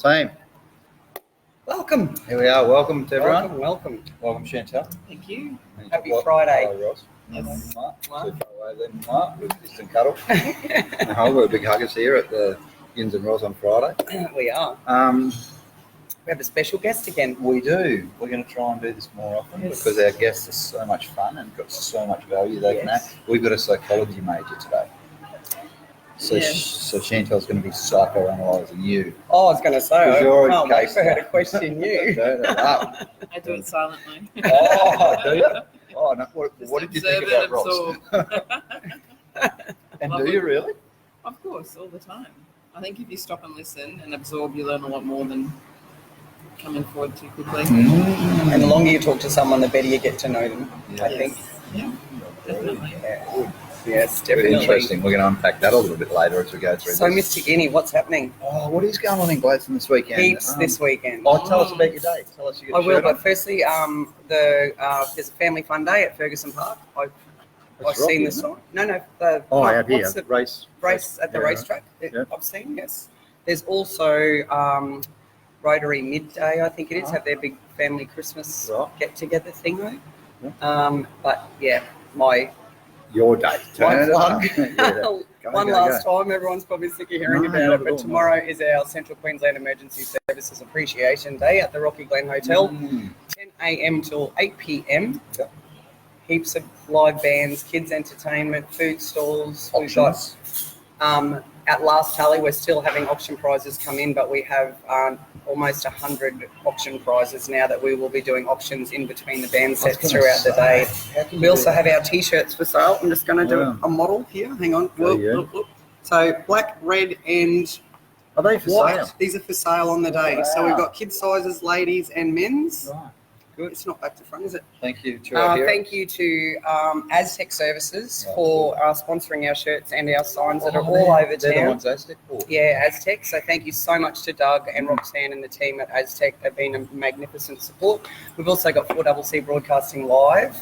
Team. Welcome. Here we are. Welcome to everyone. Welcome. Welcome, Chantale. Thank you. And Happy Friday. Hello, Ross. Yes. Too far away then, with distant cuddle. We're big huggers here at the Guins Ros on Friday. We are. We have a special guest again. We do. We're going to try and do this more often because our guests are so much fun and got so much value they can add. We've got a psychology major today. So Chantale's going to be psychoanalyzing you. Oh, I was going to say, I can't wait for her to question you. I do it silently. Oh, do you? Oh, no. What did you think about Ross? And do you really? Of course, all the time. I think if you stop and listen and absorb, you learn a lot more than coming forward too quickly. And the longer you talk to someone, the better you get to know them, I think. Yeah, definitely. Yeah. Yes, Very definitely. interesting. We're going to unpack that a little bit later as we go through So, this. Mr. Guinea, what's happening? Oh, what is going on in Gladstone this weekend? Heaps this weekend. Oh, tell us about your day. Tell us your I will, but firstly, there's a family fun day at Ferguson Park. I've seen this one. No. I have here. What's the Race at the racetrack. I've seen, yes. There's also Rotary Midday, I think it is, have their big family Christmas get-together thing, though. Yeah. But, yeah, your day. my plug. One last time, everyone's probably sick of hearing about it, but tomorrow is our Central Queensland Emergency Services Appreciation Day at the Rocky Glen Hotel, 10 a.m. till 8 p.m. Yep. Heaps of live bands, kids entertainment, food stalls. Options. We've got, at last tally, we're still having auction prizes come in, but we have almost 100 auction prizes now that we will be doing auctions in between the band sets throughout the day. We also have our T-shirts for sale. I'm just going to do a model here. Hang on. Whoop. So black, red, and Are they for white. sale? These are for sale on the day. Wow. So we've got kids sizes, ladies, and men's. Right. Good. It's not back to front, is it? Thank you to our heroes. Thank you to Aztec Services for sponsoring our shirts and our signs that are all over They're the town. ones Aztec? Yeah, Aztec. So thank you so much to Doug and Roxanne and the team at Aztec. They've been a magnificent support. We've also got 4CC Broadcasting Live,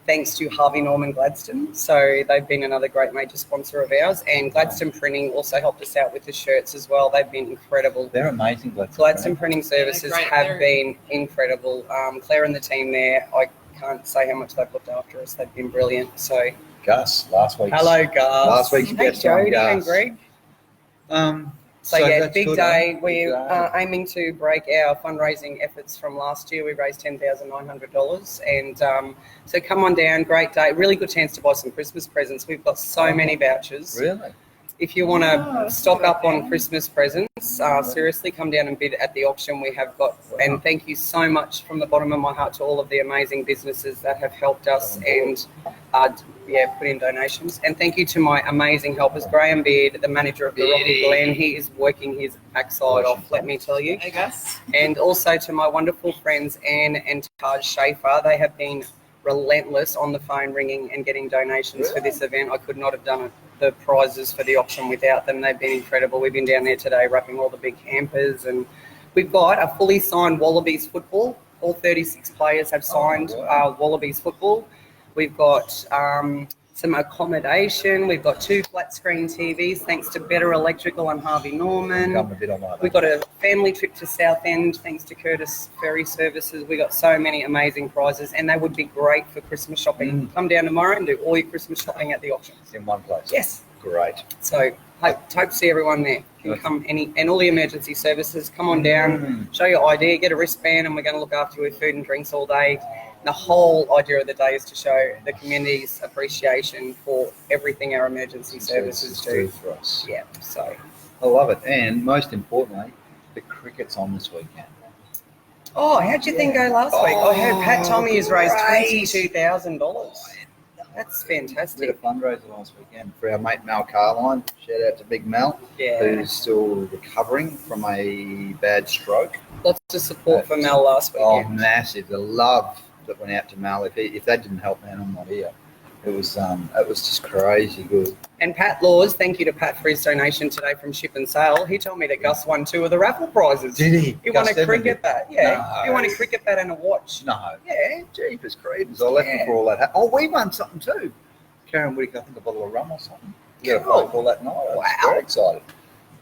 thanks to Harvey Norman Gladstone. So they've been another great major sponsor of ours. And Gladstone Printing also helped us out with the shirts as well. They've been incredible. They're amazing, Gladstone Printing Services have been incredible. Claire and the team there, I can't say how much they've looked after us. They've been brilliant. So Gus, last week. hello, Gus. Last week's guest Jody Gus. and Greg. So that's big good, day. eh? We're aiming to break our fundraising efforts from last year. We raised $10,900, and so come on down. Great day. Really good chance to buy some Christmas presents. We've got so many vouchers. Really? If you want to stock up on Christmas presents, seriously, come down and bid at the auction we have got. And thank you so much from the bottom of my heart to all of the amazing businesses that have helped us and put in donations. And thank you to my amazing helpers, Graham Beard, the manager of the Rocky Glen. He is working his backside off, let me tell you. Hey, Gus. And also to my wonderful friends Anne and Taj Schaefer. They have been relentless on the phone ringing and getting donations for this event. I could not have done the prizes for the auction without them. They've been incredible. We've been down there today wrapping all the big hampers, and we've got a fully signed Wallabies football. All 36 players have signed Wallabies football. We've got some accommodation. We've got 2 flat screen TVs thanks to Better Electrical and Harvey Norman. We've got a family trip to Southend thanks to Curtis Ferry Services. We got so many amazing prizes, and they would be great for Christmas shopping. Come down tomorrow and do all your Christmas shopping at the auctions. In one place? Yes. Great. So hope to see everyone there. You can come and all the emergency services, come on down, show your ID, get a wristband, and we're going to look after you with food and drinks all day. The whole idea of the day is to show the community's appreciation for everything our emergency services do for us. Yeah, so I love it. And most importantly, the cricket's on this weekend. Oh, how'd you think go last week? I heard Pat Tommy has raised $22,000. That's We did a fantastic. fundraiser last weekend for our mate Mel Carline. Shout out to Big Mel, who's still recovering from a bad stroke. Lots of support for Mel last Oh, weekend. massive. The love that went out to Mel. If that didn't help, man, I'm not here. It was just crazy good. And Pat Laws, thank you to Pat for his donation today from Ship and Sail. He told me that Gus won 2 of the raffle prizes. Did he? He won Gus a cricket did. bat. Yeah, No. he won a cricket bat and a watch. No. Yeah. Jeepers creepers. I left before all that. Oh, we won something too. Karen Whitaker, I think a bottle of rum or something. We got a phone call that night. I was very excited.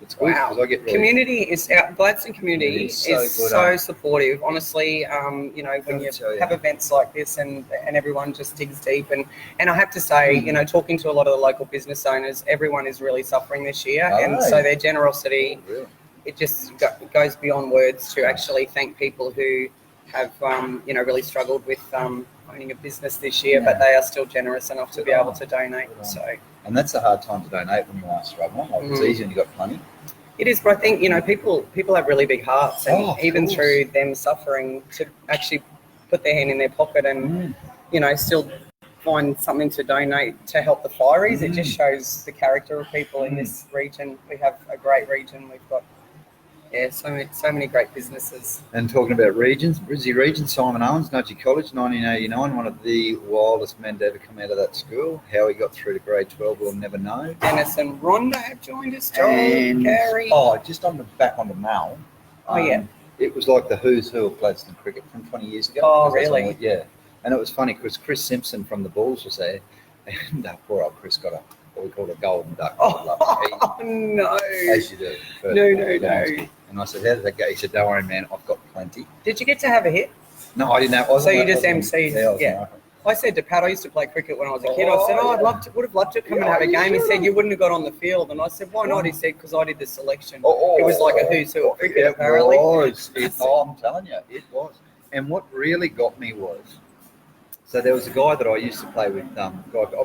It's good because I get really, Community is our Gladstone community It is is so good, so supportive. Honestly, you know, when you tell you. have events like this and everyone just digs deep, and I have to say, Mm. you know, talking to a lot of the local business owners, everyone is really suffering this year, Oh, and so their generosity, really. it just goes beyond words to actually thank people who have, you know, really struggled with owning a business this year, but they are still generous enough to be able to donate. So. And that's a hard time to donate when you are struggling. Like it's easy when you've got plenty. It is, but I think, you know, people have really big hearts, and even course. through them suffering, to actually put their hand in their pocket and, you know, still find something to donate to help the fireys. It just shows the character of people in this region. We have a great region. We've got, so many great businesses. And talking about regions, Brizzy Region, Simon Owens, Nudgee College, 1989, one of the wildest men to ever come out of that school. How he got through to grade 12, we'll never know. Dennis and Rhonda have joined us, Joel, And, Gary. just on the back on the Mal. Yeah. It was like the who's who of Gladstone cricket from 20 years ago. Oh, That's really? when yeah. And it was funny because Chris Simpson from the Bulls was there, and poor old Chris got what we call a golden duck. Oh, no. As you do. No. And I said, how did that go? He said, don't worry, man, I've got plenty. Did you get to have a hit? No, I didn't have. So you just MC'd? Yeah. I said to Pat, I used to play cricket when I was a kid. I said, would have loved to come and have a game. He said, you wouldn't have got on the field. And I said, why not? He said, because I did the selection. It was like a who's who of cricket, apparently. It was. I'm telling you, it was. And what really got me was, so there was a guy that I used to play with,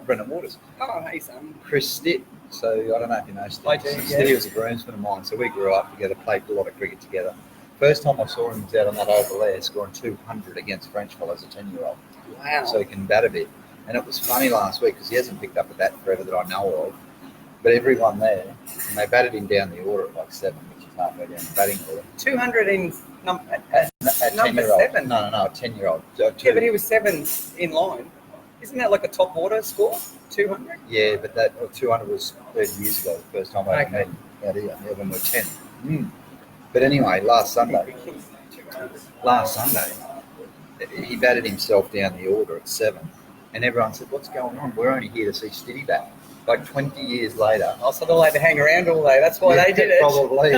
Brendan Waters. Oh, hey, son. Chris Stitt. So I don't know if you know Stitt. I do, Stitt was a groomsman of mine. So we grew up together, played a lot of cricket together. First time I saw him was out on that oval there, scoring 200 against Frenchville as a 10-year-old. Wow. So he can bat a bit. And it was funny last week because he hasn't picked up a bat forever that I know of. But everyone there, and they batted him down the order at like 7, which is halfway down the batting order. 200 in number 10-year-old. 7. No, a 10-year-old. Yeah, but he was 7 in line. Isn't that like a top order score? 200? Yeah, but 200 was 30 years ago, the first time I ever met him out here, when we were 10. But anyway, last Sunday, he batted himself down the order at 7. And everyone said, what's going on? We're only here to see Stitty bat. Like 20 years later. Oh, so they'll have to hang around all day. That's why they did it. Probably.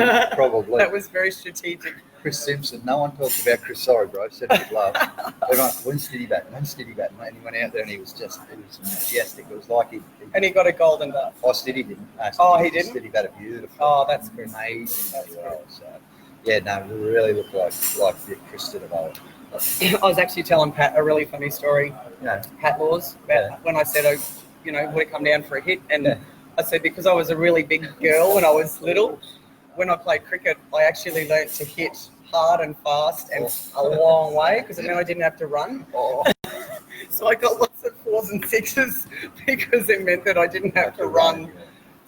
That was very strategic. Chris Simpson, no one talks about Chris. Sorry, bro. Said it with love. Everyone, when's Stitty bat? And he went out there and it was majestic. It was like he and he got a golden duck. Oh, Stitty didn't. He didn't? Stitty batted beautiful. Oh, that's good. Amazing. That's well. So, yeah, no, we really look like Chris did of old. I was actually telling Pat a really funny story. Yeah. Pat Laws, about when I said, would I come down for a hit? And I said, because I was a really big girl when I was little, when I played cricket, I actually learnt to hit hard and fast and a long way because it meant I didn't have to run. So I got lots of 4s and 6s because it meant that I didn't have to run.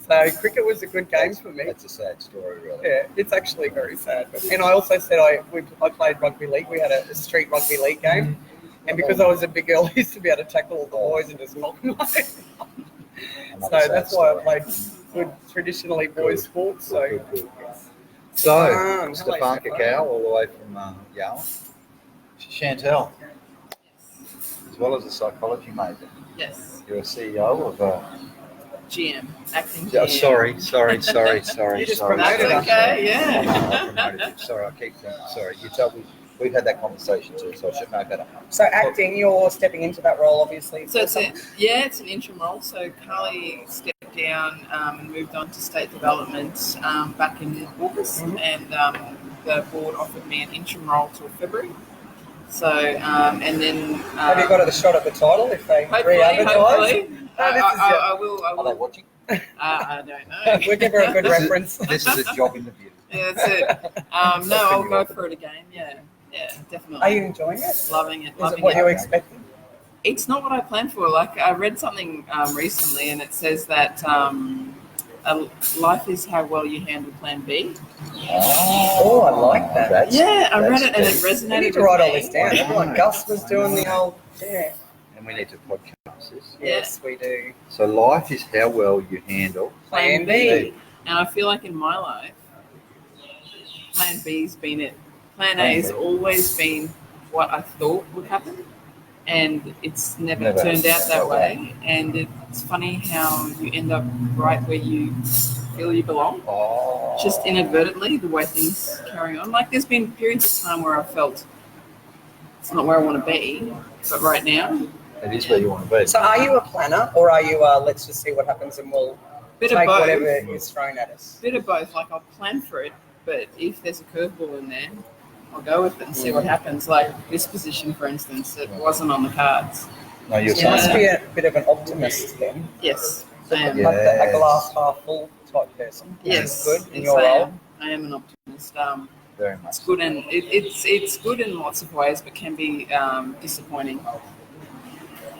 So cricket was a good game for me. That's a sad story, really. Yeah, it's actually very sad. And I also said I played rugby league. We had a street rugby league game. And because I was a big girl, I used to be able to tackle all the boys and just knock them away. So that's why I played good traditionally boys sports. So Stefan Cacao, all the way from Yarwun. Chantale, as well as a psychology major. Yes. You're a CEO of GM, acting GM. Yeah, sorry. You just sorry. That's promoted okay, yeah. I promoted you. Sorry, I keep thinking. Sorry, you tell me. We've had that conversation too, so I should know better. So acting, you're stepping into that role, obviously. So it's an interim role. So Carly stepped down and moved on to state development back in August, and the board offered me an interim role till February. So and then have you got a shot at the title if they re-advertise? Hopefully. I will. Are they watching? I don't know. We'll give her a good reference. This is a job interview. Yeah, that's it. No, I'll go for it again. Yeah, definitely. Are you enjoying it? Loving it. Is it what you expected? It's not what I planned for. Like I read something recently, and it says that life is how well you handle Plan B. Oh, I like that. I read it and it resonated. You need to write all this down. Everyone, Gus was doing the old. Yeah. And we need to podcast this. Yes, we do. So life is how well you handle Plan B. And I feel like in my life, Plan B's been it. Plan A has always been what I thought would happen, and it's never turned out that way. And it's funny how you end up right where you feel you belong. Oh. Just inadvertently, the way things carry on. Like there's been periods of time where I felt it's not where I want to be, but right now It is where you want to be. So are you a planner, or are you let's just see what happens and we'll bit take of both. whatever is thrown at us? Bit of both. Like I'll plan for it, but if there's a curveball in there, I'll go with it and see what happens. Like this position, for instance, it wasn't on the cards. No, you're You must saying be a bit of an optimist then. Yes, I am. Yeah. Like a glass half full type person. Which Yes, is good in yes, your I role. am. I am an optimist. very much. It's good, and it's good in lots of ways, but can be disappointing.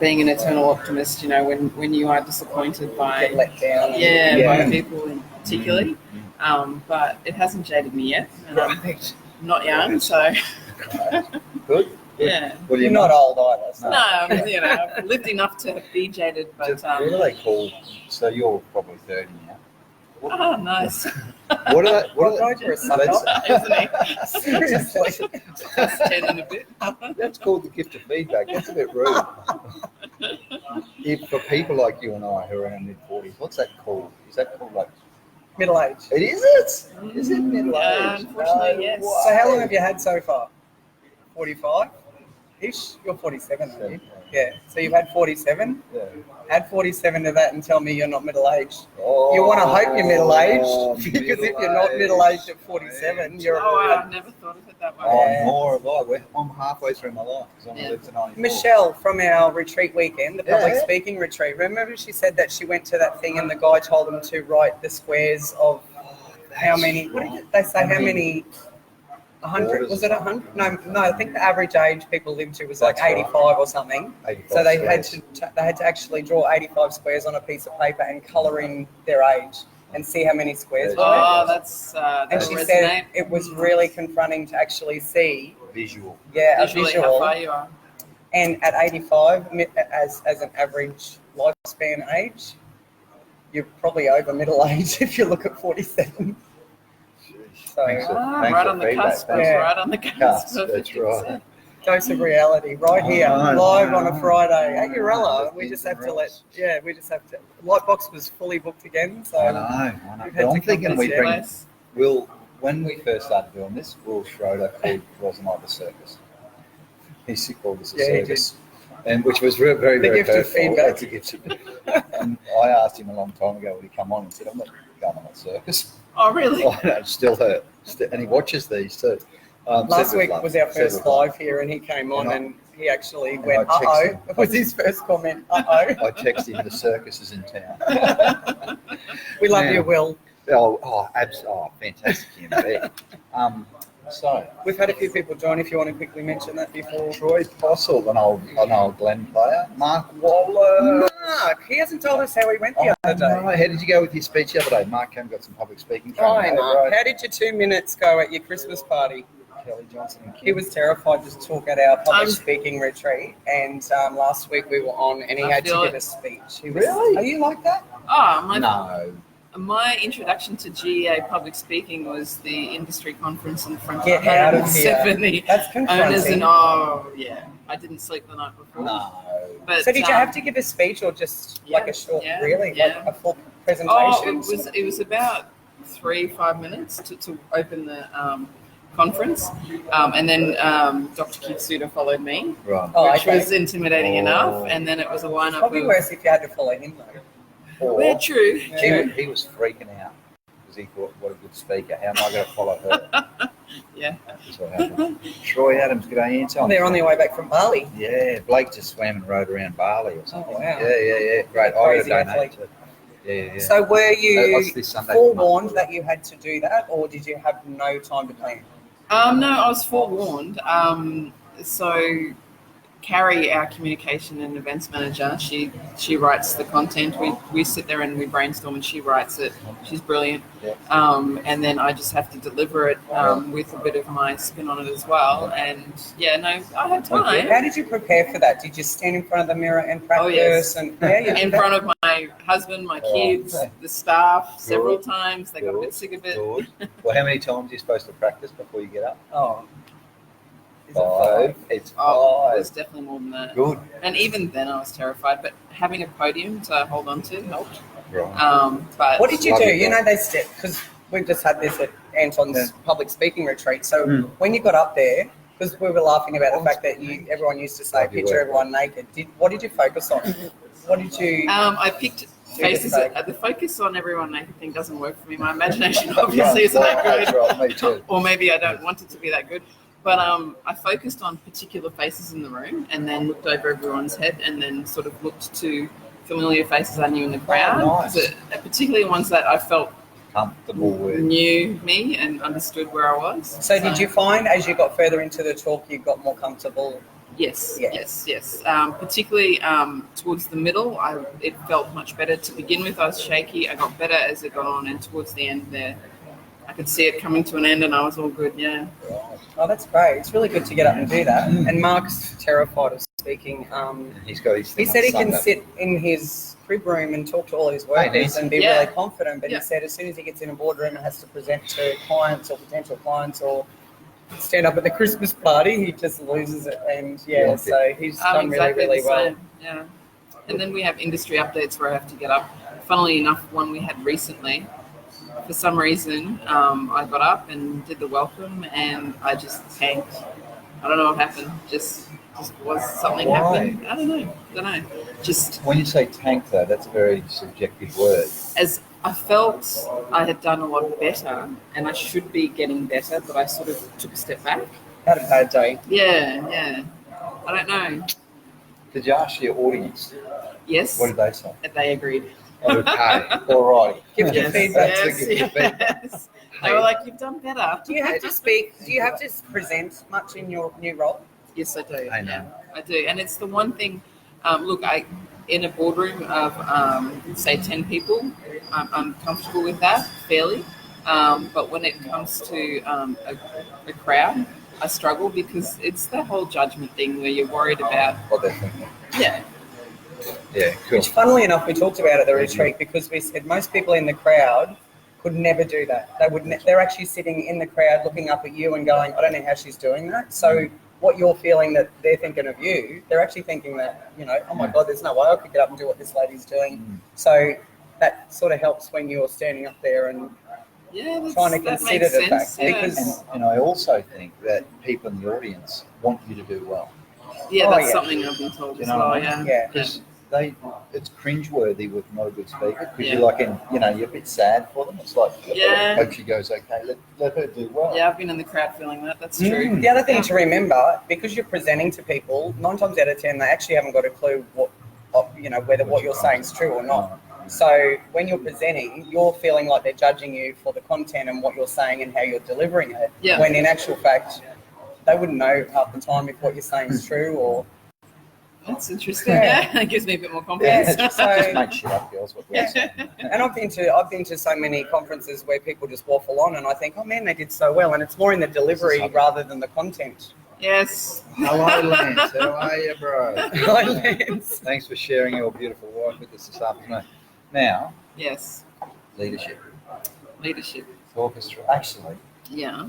Being an eternal optimist, you know, when you are disappointed by Get let down. by people in particularly, but it hasn't jaded me yet, and I'm not young, so Good. yeah. What do You're you not know? old either. So. No, you know, I've lived enough to be jaded, but What do they call? So you're probably 30 now. oh, nice, What are they? What are you, a they- isn't he? Seriously. That's 10 and a bit. That's called the gift of feedback. That's a bit rude. For people like you and I who are in our mid-40s, what's that called? Is that called like? Middle age. It is it? Is it middle age? Unfortunately, yes. Wow. So how long have you had so far? 45-ish? You're 47, aren't you? Yeah. So you've had 47. Yeah. Add 47 to that and tell me you're not middle-aged. Oh, You want to hope you're middle-aged, because if you're not middle-aged at 47, you're... Oh, wow, I've never thought of it that way. Oh, Yeah. more of I. I'm halfway through my life because I'm Yeah. lived to 94. Michelle from our retreat weekend, the public Yeah. speaking retreat, remember she said that she went to that thing and the guy told them to write the squares of how many, what did they say, how many, 100, was it 100? No, I think the average age people lived to was like That's right. 85 or something. 85 So they squares. had to actually draw 85 squares on a piece of paper and colour in their age and see how many squares were there. Oh, that's And that'll she resonate. said it was really confronting to actually see, Visual. a Visually how visual. far you are. And at 85, as an average lifespan age, you're probably over middle age if you look at 47. So, Thanks for- Ah, thanks right for on the feedback. cusp. Thanks. Yeah. Right on the Cusp, cusp. that's right. dose of reality right here, I know. live on a Friday at Urella. We just have to Lightbox was fully booked again, so I know. We've But had I'm to thinking come we this bring Place. when we first started doing this, Will Schroeder wasn't like the circus. He called us a Yeah, he circus, and which was very, very, The very gift of hurtful. feedback. That's a gift of- And I asked him a long time ago, would he come on? And said, I'm not going on a circus. Oh, really? I know, it still hurt. And he watches these too. last said week with love. was our Said first with love. live here, and he came on and he actually And went, I "Uh oh." texted him. It was his first comment. Uh I texted him, the circus is in town. oh. We love Yeah. you, Will. Fantastic human being. So, We've had a few people join. If you want to quickly mention that before. Troy Postle, an old Glen player. Mark Waller. Mark, he hasn't told us how he went the other day. No, how did you go with your speech the other day? Mark came got some public speaking training. Hi, Mark. How did your 2 minutes go at your Christmas party? Kelly Johnson and He Kim. was terrified to talk at our public I'm- speaking retreat, and last week we were on, and he I had to feel give it. a speech. He was, Really? Are you like that? Oh, No. my introduction to GEA public speaking was the industry conference in front of Get out of here. 170 That's owners, confronting. and I didn't sleep the night before. No. But So did you have to give a speech or just like yeah, a short, yeah, really, yeah. like a full presentation? Oh, it was about 3-5 minutes to open the conference, and then Dr. Kitsuda followed me, Right. Oh, which okay. was intimidating Oh. enough, and then it was a lineup Probably of. worse if you had to follow him though. Yeah, true. He was freaking out because he thought, what a good speaker. How am I going to follow her? Yeah. That's what happened. Troy Adams, g'day, Anton. They're on their way back from Bali. Yeah, Blake just swam and rode around Bali or something. Oh, wow. Yeah. Great. I Crazy got to donate athlete. too. Yeah. So were you What's this Sunday? forewarned that you had to do that, or did you have no time to plan? No, I was forewarned. So Carrie, our communication and events manager, she writes the content. We sit there and we brainstorm, and she writes it. She's brilliant. Yeah. And then I just have to deliver it with a bit of my spin on it as well. And yeah, no, I had time. How did you prepare for that? Did you stand in front of the mirror and practice? Oh, yes. And yeah, you In did that? front of my husband, my kids, okay. the staff, several Good. times. They got a Good. bit sick of it. Good. Well, how many times are you supposed to practice before you get up? Oh. Is it 5. It's Oh, it 5. was definitely more than that. Good. And even then I was terrified, but having a podium to hold on to helped. Right. But What did you Love do? it, You right. know, they step, because we've just had this at Anton's Yeah. public speaking retreat. So Mm. when you got up there, because we were laughing about the fact that everyone used to say, Love your picture work. everyone naked. What did you focus on? What did you? I picked faces. say. The focus on everyone naked thing doesn't work for me. My imagination obviously Right, isn't that right, good. that's right, me too. Or maybe I don't want it to be that good. But I focused on particular faces in the room and then looked over everyone's head and then sort of looked to familiar faces I knew in the crowd. nice. Particularly ones that I felt Comfortable with. knew me and understood where I was. So did you find as you got further into the talk, you got more comfortable? Yes, Yeah. yes. Particularly towards the middle, it felt much better. To begin with, I was shaky. I got better as it got on, and towards the end there, I could see it coming to an end, and I was all good. Yeah. Oh, that's great. It's really good to get up and do that. And Mark's terrified of speaking. He's got his He thing said on he can Sunday. sit in his crib room and talk to all his workers and be Yeah. really confident, but Yeah. he said as soon as he gets in a boardroom and has to present to clients or potential clients or stand up at the Christmas party, he just loses it. And Yeah. so he's done Exactly really the well. same. Yeah. And then we have industry updates where I have to get up. Funnily enough, one we had recently, for some reason, I got up and did the welcome, and I just tanked. I don't know what happened. Just was something Why? happened. I don't know. Just When you say tank, though, that's a very subjective word. as I felt I had done a lot better, and I should be getting better, but I sort of took a step back. Had a bad day. Yeah. I don't know. Did you ask your audience? Yes. What did they say? They agreed. Okay, all right. Give your feedback. That's a good feedback. Yes. They were like, "You've done better." Do you have to speak? Do you have to present much in your new role? Yes, I do. I know. Yeah, I do, and it's the one thing. Look, in a boardroom of say 10 people, I'm comfortable with that fairly. But when it comes to a crowd, I struggle because it's the whole judgment thing where you're worried about. What they're thinking. Yeah, Yeah, cool. Which, funnily enough, we talked about at the retreat because we said most people in the crowd could never do that. They would. They're actually sitting in the crowd, looking up at you and going, "I don't know how she's doing that." So what you're feeling that they're thinking of you, they're actually thinking that, oh my God, there's no way I could get up and do what this lady's doing. So that sort of helps when you're standing up there and trying to consider the fact. Because And I also think that people in the audience want you to do well. yeah, Oh, that's yeah. something I've been told You as know well. what I mean? Yeah. Because it's cringeworthy with not a good speaker because Yeah. you're like, you're a bit sad for them. It's like, Yeah. hope she goes okay. Let her do well. Yeah, I've been in the crowd feeling that. That's true. The other thing to remember, because you're presenting to people, 9 times out of 10, they actually haven't got a clue whether what you're saying is true or not. So when you're presenting, you're feeling like they're judging you for the content and what you're saying and how you're delivering it. Yeah. When in actual fact, they wouldn't know half the time if what you're saying is true or. That's interesting. Yeah. Yeah, it gives me a bit more Yeah, confidence. just make shit up, girls. What we're saying. And I've been to so many conferences where people just waffle on, and I think, oh man, they did so well, and it's more in the delivery rather than the content. Yes. Hello, Lance. How are you, bro? Hi, Lance. Thanks for sharing your beautiful wife with us this afternoon. Now, Yes. leadership. Leadership. Talk us through. Actually, Yeah.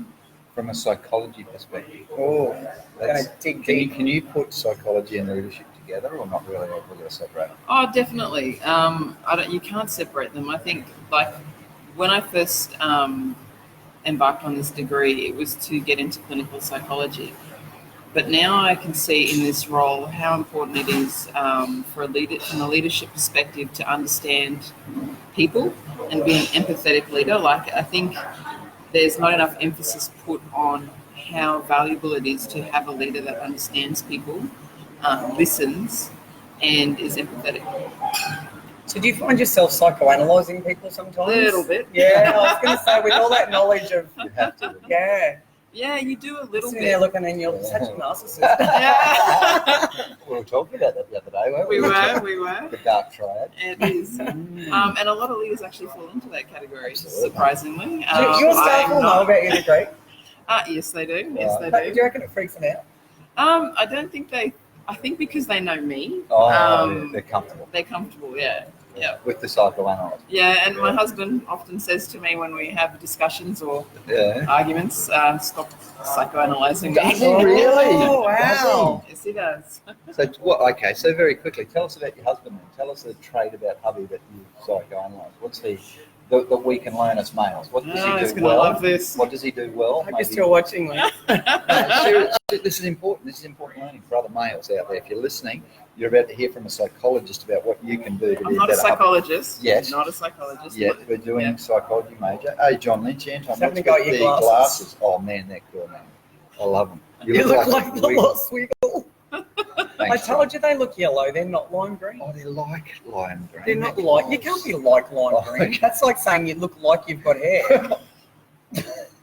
from a psychology perspective, Oh, that's- gonna dig can deep. you put psychology and leadership together, or not really? Or we're going to separate them? Oh, definitely. You can't separate them. I think, like, when I first embarked on this degree, it was to get into clinical psychology. But now I can see in this role how important it is for a leader, from a leadership perspective, to understand people and be an empathetic leader. Like, I think there's not enough emphasis put on how valuable it is to have a leader that understands people, listens, and is empathetic. So do you find yourself psychoanalyzing people sometimes? A little bit. Yeah, I was going to say, with all that knowledge of, You have to. yeah, Yeah, you do a little sitting bit. there looking and you're such a narcissist. Yeah. We were talking about that the other day, weren't we? We were. The dark triad. It is. And a lot of leaders actually fall into that category, Absolutely. surprisingly. Your staff will know about your degree. Yes, they do. Yes, they But do do. you reckon it freaks them out? I don't think I think because they know me, Oh, they're comfortable. they're comfortable, yeah. Yeah. With the psychoanalyst. Yeah, and my husband often says to me when we have discussions or Yeah. arguments, stop psychoanalyzing me. Does he really? Oh, wow. Yes, he does. So okay. So very quickly, tell us about your husband. Then. Tell us a trait about hubby that you psychoanalyze. What's that we can learn as males? What does he's he do gonna well? love this. What does he do well? I hope you're still watching me. No, seriously, this is important. This is important learning for other males out there. If you're listening, you're about to hear from a psychologist about what you can do to I'm be not a a better hubby. psychologist. Yes. Not a psychologist. Yeah, but- we're doing yeah. psychology major. Hey, John Lynch, Anton, Haven't what's got with your the glasses. Oh man, they're cool, man. I love them. You look like the wiggle. Lost Wiggle. I Thanks, told you they look yellow. They're not lime green. Oh, they're like lime green. They're not like. You can't be like lime Oh, green. okay. That's like saying you look like you've got hair.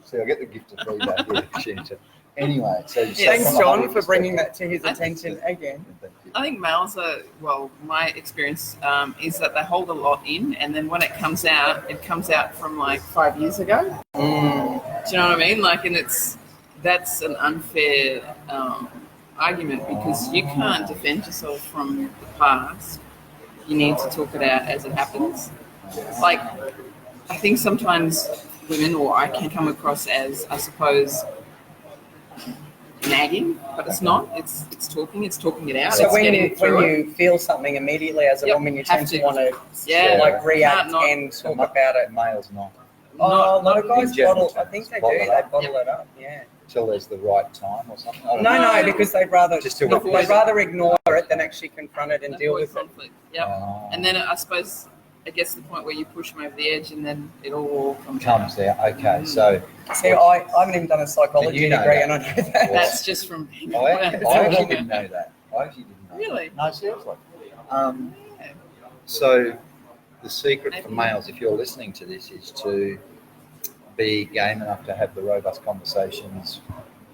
See, I get the gift of feedback here, Chantale. Anyway, so Thanks, from a John, hubby for bringing perspective- that to his attention again. Thank you. I think males are, well, my experience is that they hold a lot in, and then when it comes out from like 5 years ago. Mm. Do you know what I mean? Like, and that's an unfair argument because you can't defend yourself from the past. You need to talk it out as it happens. Like, I think sometimes women, or I can come across as, I suppose, nagging, but it's not. It's talking it out. So it's when getting through it. you feel something immediately as a Yep, woman, you have tend to to. want to Yeah. like react Not- and talk about it. Males not. Oh, no, guys in general bottle. I terms, think they bottle do. it They up. bottle it up. Yeah. Till there's the right time or something. I don't No, know. no, because they'd rather Just to they'd avoid rather ignore it than actually confront it and deal avoid with it. conflict. Yep. Oh. And then I suppose it gets to the point where you push them over the edge, and then it all comes Comes out. Okay, so See, I haven't even done a psychology Did you know degree, that? and I know that. That's just from being I actually didn't know that. Really? No, seriously. So the secret for males, if you're listening to this, is to be game enough to have the robust conversations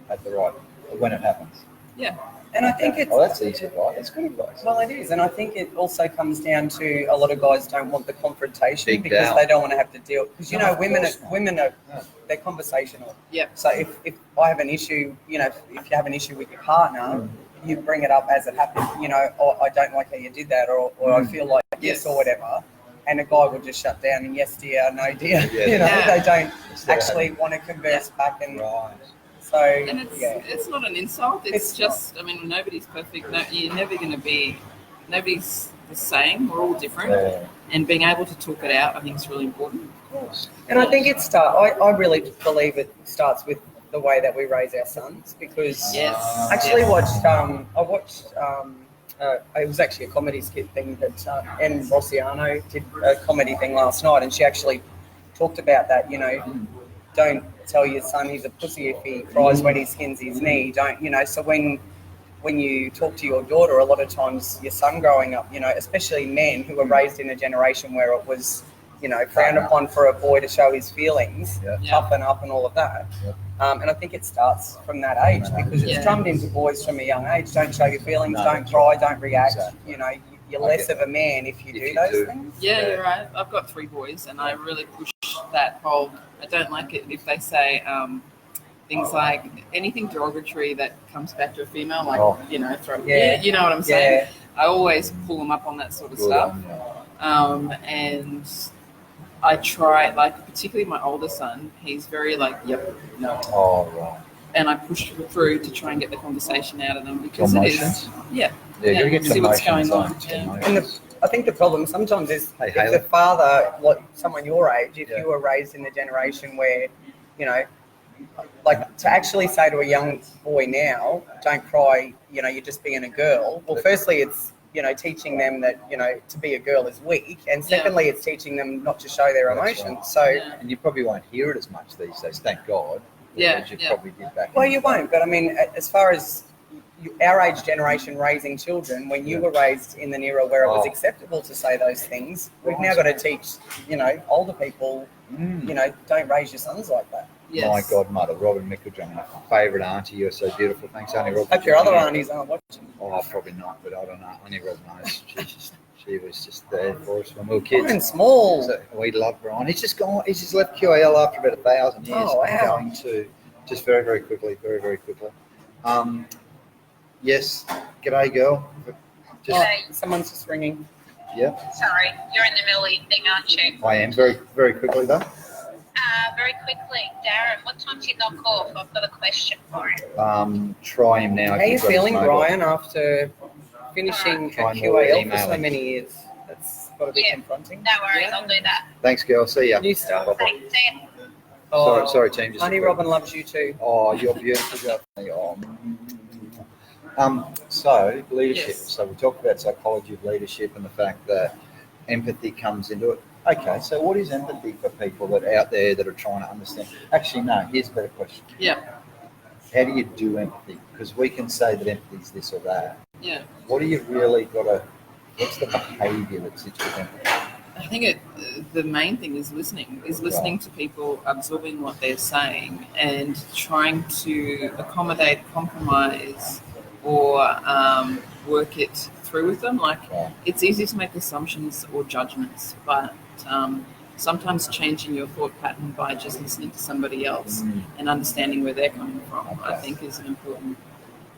at the right when it happens. Yeah. And I think it's Oh, that's easy, right? That's good advice. well, it is, and I think it also comes down to a lot of guys don't want the confrontation Big because doubt. they don't want to have to deal. Because No, of women course not. are No. they're conversational. Yep. So if I have an issue, if you have an issue with your partner, you bring it up as it happens. Or I don't like how you did that, or I feel like Yes. or whatever. And a guy will just shut down and yes dear, no dear. Yeah. They don't Instead of actually want to converse back and Right. so And yeah. it's not an insult. It's It's just, I mean, nobody's perfect. No, you're never going to be, nobody's the same. We're all different. Yeah. And being able to talk it out, I think, is really important. Of course. And I think I really believe it starts with the way that we raise our sons because Yes. I actually watched it was actually a comedy skit thing that Anne Rossiano did a comedy thing last night, and she actually talked about that. Don't tell your son he's a pussy if he cries when he skins his knee. Don't so when you talk to your daughter, a lot of times your son growing up, especially men who were raised in a generation where it was frowned upon for a boy to show his feelings, Yeah. toughen up and all of that. Yep. And I think it starts from that age because it's Yeah. drummed into boys from a young age. Don't show your feelings, No, don't that's cry, right. don't react. Exactly. You're I less get of a man if you If do you those do. things. Yeah, Yeah. you're right. I've got 3 boys, and I really push that whole. I don't like it if they say things like anything derogatory that comes back to a female, like throw. Yeah. You know what I'm saying? Yeah. I always pull them up on that sort of Good stuff. on you. And I try, like, particularly my older son. He's very like, yep, no, Oh, right. and I push through to try and get the conversation out of them because it Emotions? is. Yeah. Yeah, you gotta get see some what's emotions going on. on. Yeah. And I think the problem sometimes is Hey, if Haley. the father, like someone your age, if Yeah. you were raised in a generation where, like to actually say to a young boy now, don't cry, you're just being a girl. Well, firstly, it's, teaching them that, to be a girl is weak. And secondly, it's teaching them not to show their That's emotions. right. So, Yeah. And you probably won't hear it as much these days, thank God. Yeah, As you yeah. probably did back well, in you the day. won't. But I mean, as far as our age generation raising children, when you were raised in an era where it was Oh. acceptable to say those things, we've now got to teach, older people, don't raise your sons like that. Yes. My godmother, Robin Mickledrum, my favourite auntie. You're so beautiful. Thanks, Auntie Robin. Hope your other aunties aren't watching. Oh, probably not, but I don't know. Only Rob knows. She was just there for us when we were kids. Brian Small. So we love Brian. He's just gone. He's just left QAL after about 1,000 years. Oh, wow. Going to just very, very quickly, very, very quickly. Yes. G'day, girl. Just Someone's just ringing. Yeah, Sorry, you're in the middle of evening, aren't you? I am. Very, very quickly though. Very quickly, Darren, what time do you knock off? I've got a question for him. Try him now. How are you feeling, Brian, after finishing Try at and more QAL for email so him. many years? That's got to be Yeah. confronting. No worries, I'll do that. Thanks, girl. See ya. New stuff. Bye-bye. Thanks, see ya. Oh, Sorry, team. Just a Honey quick- Robin loves you too. Oh, you're beautiful, girl. So leadership. Yes. So we talked about psychology of leadership and the fact that empathy comes into it. Okay, so what is empathy for people that are out there that are trying to understand? Actually, no. Here's a better question. Yeah. How do you do empathy? Because we can say that empathy is this or that. Yeah. What do you really got to? What's the behaviour that sits with empathy? I think the main thing is listening to people, absorbing what they're saying, and trying to accommodate, compromise, or work it through with them. Like, it's easy to make assumptions or judgments, but sometimes changing your thought pattern by just listening to somebody else and understanding where they're coming from, I think, is an important.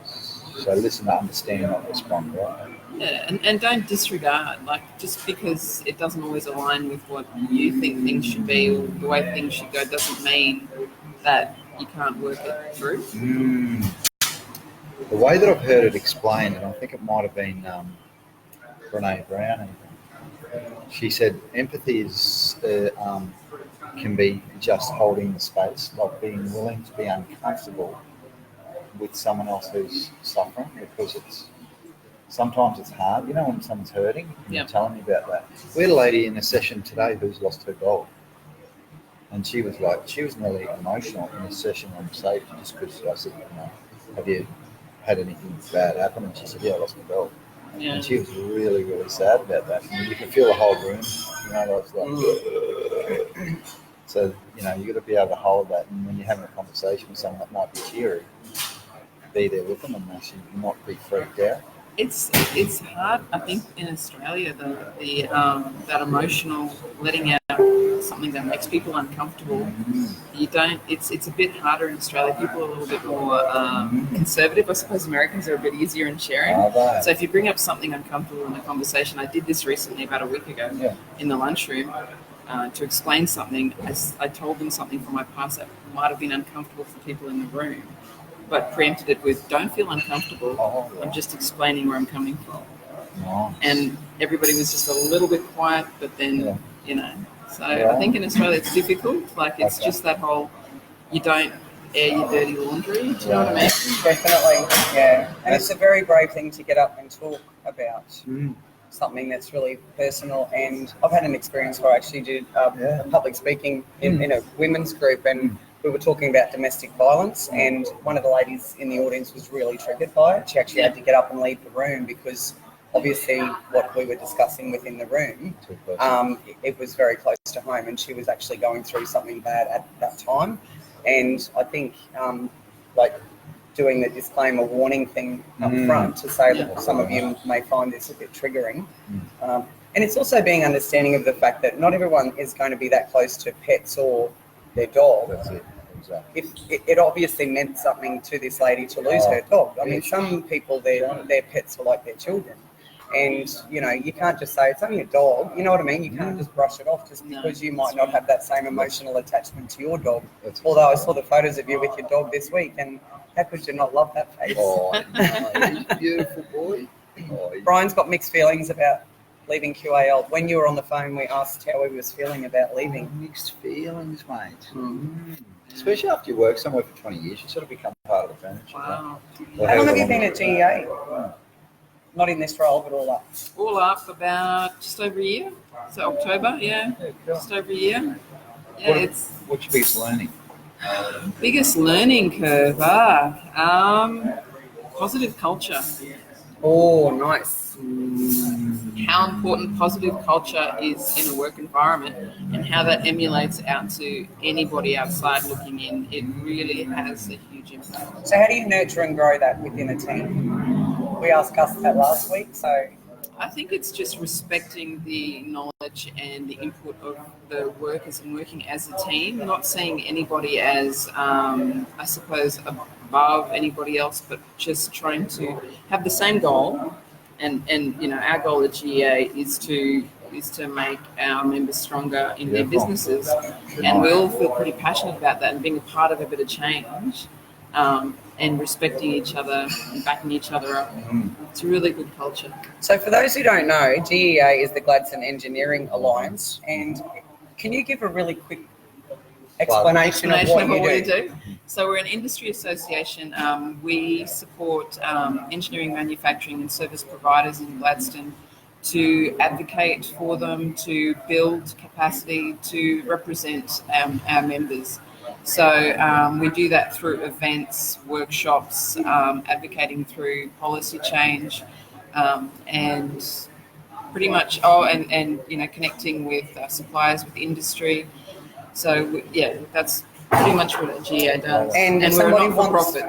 So listen to understand, not respond, right? Yeah, and don't disregard, like, just because it doesn't always align with what you think things should be or the way things should go doesn't mean that you can't work it through. The way that I've heard it explained, and I think it might have been Brene Brown, she said empathy is can be just holding the space, like being willing to be uncomfortable with someone else who's suffering, because sometimes it's hard, when someone's hurting, and you're telling me about that. We had a lady in a session today who's lost her dog, and she was nearly emotional in a session on safety, just because I said, have you had anything bad happen? And she said, yeah, I lost my dog. Yeah. And she was really, really sad about that. And you can feel the whole room, it's like, so, you got to be able to hold that. And when you're having a conversation with someone that might be cheery, be there with them and actually not be freaked out. It's hard, I think, in Australia, the that emotional letting out something that makes people uncomfortable. It's a bit harder in Australia. People are a little bit more conservative. I suppose Americans are a bit easier in sharing. So if you bring up something uncomfortable in a conversation, I did this recently about a week ago in the lunchroom to explain something. I told them something from my past that might have been uncomfortable for people in the room, but preempted it with, don't feel uncomfortable. I'm just explaining where I'm coming from. Nice. And everybody was just a little bit quiet, but then, So I think in Australia it's difficult. Like, it's just that whole, you don't air your dirty laundry. Do you know what I mean? Definitely, yeah. And it's a very brave thing to get up and talk about something that's really personal. And I've had an experience where I actually did public speaking in a women's group, and we were talking about domestic violence, and one of the ladies in the audience was really triggered by it. She actually had to get up and leave the room because obviously what we were discussing within the room, it was very close to home, and she was actually going through something bad at that time. And I think doing the disclaimer warning thing up front to say that some of you may find this a bit triggering. And it's also being understanding of the fact that not everyone is going to be that close to pets or their dog. That's it. Exactly. If it obviously meant something to this lady to lose her dog. I mean, some people, their pets are like their children. And, you can't just say, it's only a dog. You know what I mean? You can't just brush it off just because you might not have that same emotional attachment to your dog. Although I saw the photos of you with your dog this week, and how could you not love that face? Oh, he's a beautiful boy. Brian's got mixed feelings about leaving QAL. When you were on the phone, we asked how he was feeling about leaving. Mixed feelings, mate. Especially after you work somewhere for 20 years, you sort of become part of the furniture. Wow. How long have you been at GEA? Not in this role, but all up. All up about just over a year. So October, just over a year. Yeah, What's your biggest learning? Biggest learning curve. Positive culture. Oh, nice. How important positive culture is in a work environment, and how that emulates out to anybody outside looking in. It really has a huge impact. So how do you nurture and grow that within a team? We asked Gus that last week, so... I think it's just respecting the knowledge and the input of the workers and working as a team, not seeing anybody as, I suppose, above anybody else, but just trying to have the same goal And our goal at GEA is to make our members stronger in their businesses, and we all feel pretty passionate about that and being a part of a bit of change, and respecting each other and backing each other up. It's a really good culture. So for those who don't know, GEA is the Gladstone Engineering Alliance, and can you give a really quick explanation of what you do? So we're an industry association. We support engineering, manufacturing and service providers in Gladstone to advocate for them, to build capacity, to represent our members. So we do that through events, workshops, advocating through policy change, and pretty much, connecting with suppliers, with industry. So that's pretty much what GEA does. And we're not for profit.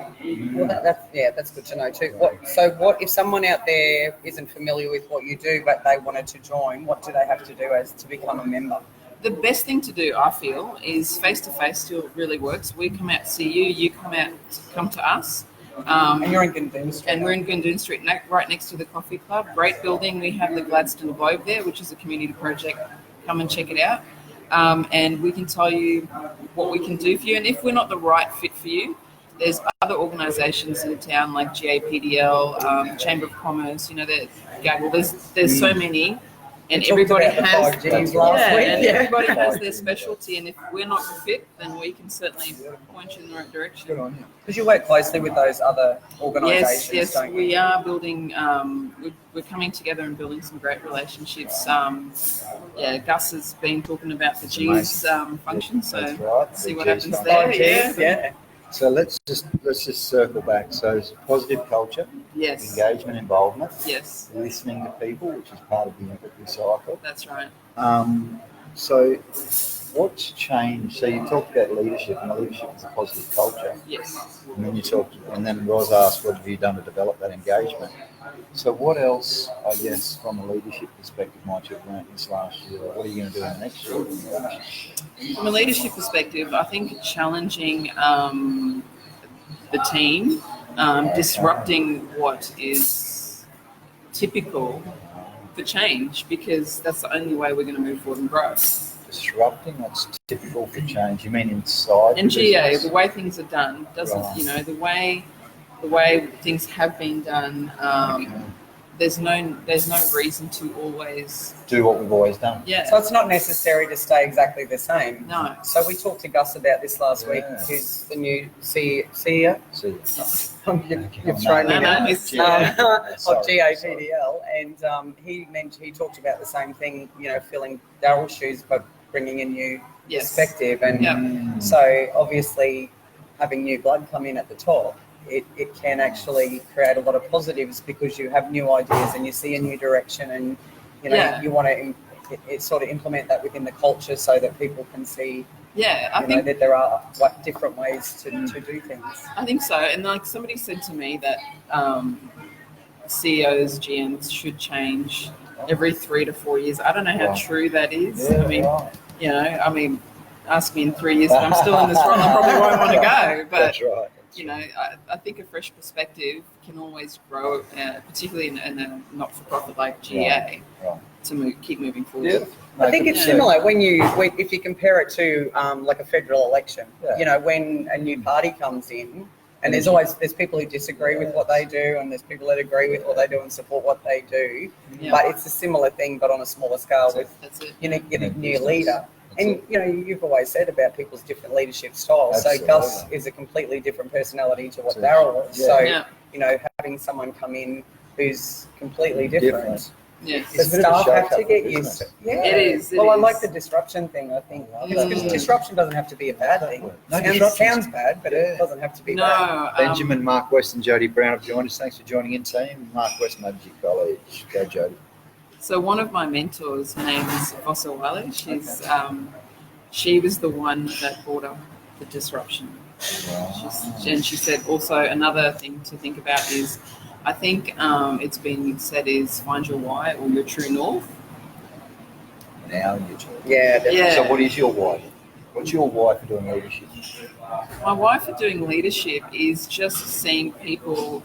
Well, that's good to know too. What if someone out there isn't familiar with what you do, but they wanted to join? What do they have to do to become a member? The best thing to do, I feel, is face-to-face still really works. We come out to see you, you come to us. And you're in Guins Street. And we're in Guins Street, right next to the coffee club. Great building. We have the Gladstone Globe there, which is a community project. Come and check it out. And we can tell you what we can do for you. And if we're not the right fit for you, there's other organisations in town like GAPDL, Chamber of Commerce. There's so many. And everybody has everybody has their specialty, and if we're not fit, then we can certainly point you in the right direction. Good on you. Because you work closely with those other organisations. Yes, don't you? We are building. We're coming together and building some great relationships. Gus has been talking about the G's function, so see what happens there. Yeah. So let's just circle back. So it's a positive culture, yes, engagement, involvement, yes, listening to people, which is part of the empathy cycle. That's right. So what's changed? So you talked about leadership, and leadership is a positive culture. Yes. And then Ros asked, what have you done to develop that engagement? So what else, I guess, from a leadership perspective, might you have learned this last year? What are you going to do in the next year? From a leadership perspective, I think challenging the team, disrupting what is typical for change, because that's the only way we're going to move forward and grow. Disrupting what's typical for change? You mean inside? And GA, the way things are done doesn't, the way things have been done. There's no reason to always do what we've always done. Yeah. So it's not necessary to stay exactly the same. No. So we talked to Gus about this last week, who's the new CEO. You've thrown me out. Of GAPDL, and he talked about the same thing. Filling Daryl's shoes, but bringing a new perspective, and so obviously having new blood come in at the top. It can actually create a lot of positives because you have new ideas and you see a new direction, and you want to sort of implement that within the culture so that people can see I think that there are different ways to do things. I think so. And like somebody said to me that CEOs, GMs should change every 3 to 4 years. I don't know how true that is. I mean, ask me in 3 years if I'm still in this role, I probably won't want to go. But that's right. I think a fresh perspective can always grow, particularly in a not-for-profit like GA, to keep moving forward. Yeah. I think it's similar if you compare it to like a federal election. When a new party comes in, and there's people who disagree with what they do, and there's people that agree with what they do and support what they do. But it's a similar thing, but on a smaller scale. Get a new leader. And you've always said about people's different leadership styles. Absolutely. So Gus is a completely different personality to what Daryl was. So having someone come in who's completely different. Yes. The staff have to get used to. Yeah, it is. I like the disruption thing. I think because disruption doesn't have to be a bad thing. Sounds bad, but it doesn't have to be bad. Benjamin, Mark West, and Jody Brown have joined us. Thanks for joining in, team. Mark West, Magic College. Go, Jody. So one of my mentors, her name is Fossa Wale. She was the one that brought up the disruption. And she said also another thing to think about is, I think it's been said is find your why or your true north. Now you're talking. Yeah. So what is your why? What's your why for doing leadership? My why for doing leadership is just seeing people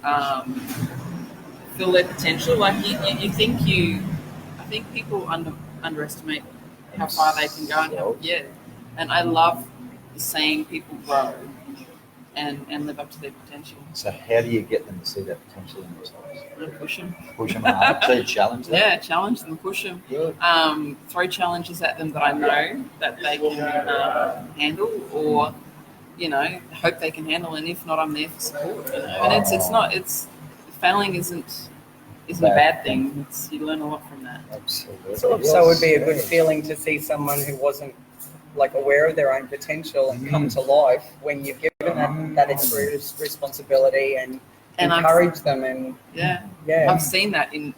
fulfill their potential. Like I think people underestimate how far they can go, and I love seeing people grow and live up to their potential. So how do you get them to see that potential in themselves? Push them. Push them hard. So you challenge them. Yeah, challenge them, push them. Good. Throw challenges at them that I know that they can handle, or hope they can handle. And if not, I'm there for support. And failing isn't a bad thing. You learn a lot from that. Absolutely. So it would be a good feeling to see someone who wasn't aware of their own potential and come to life when you've given them that extra responsibility and encourage them. And I've seen that in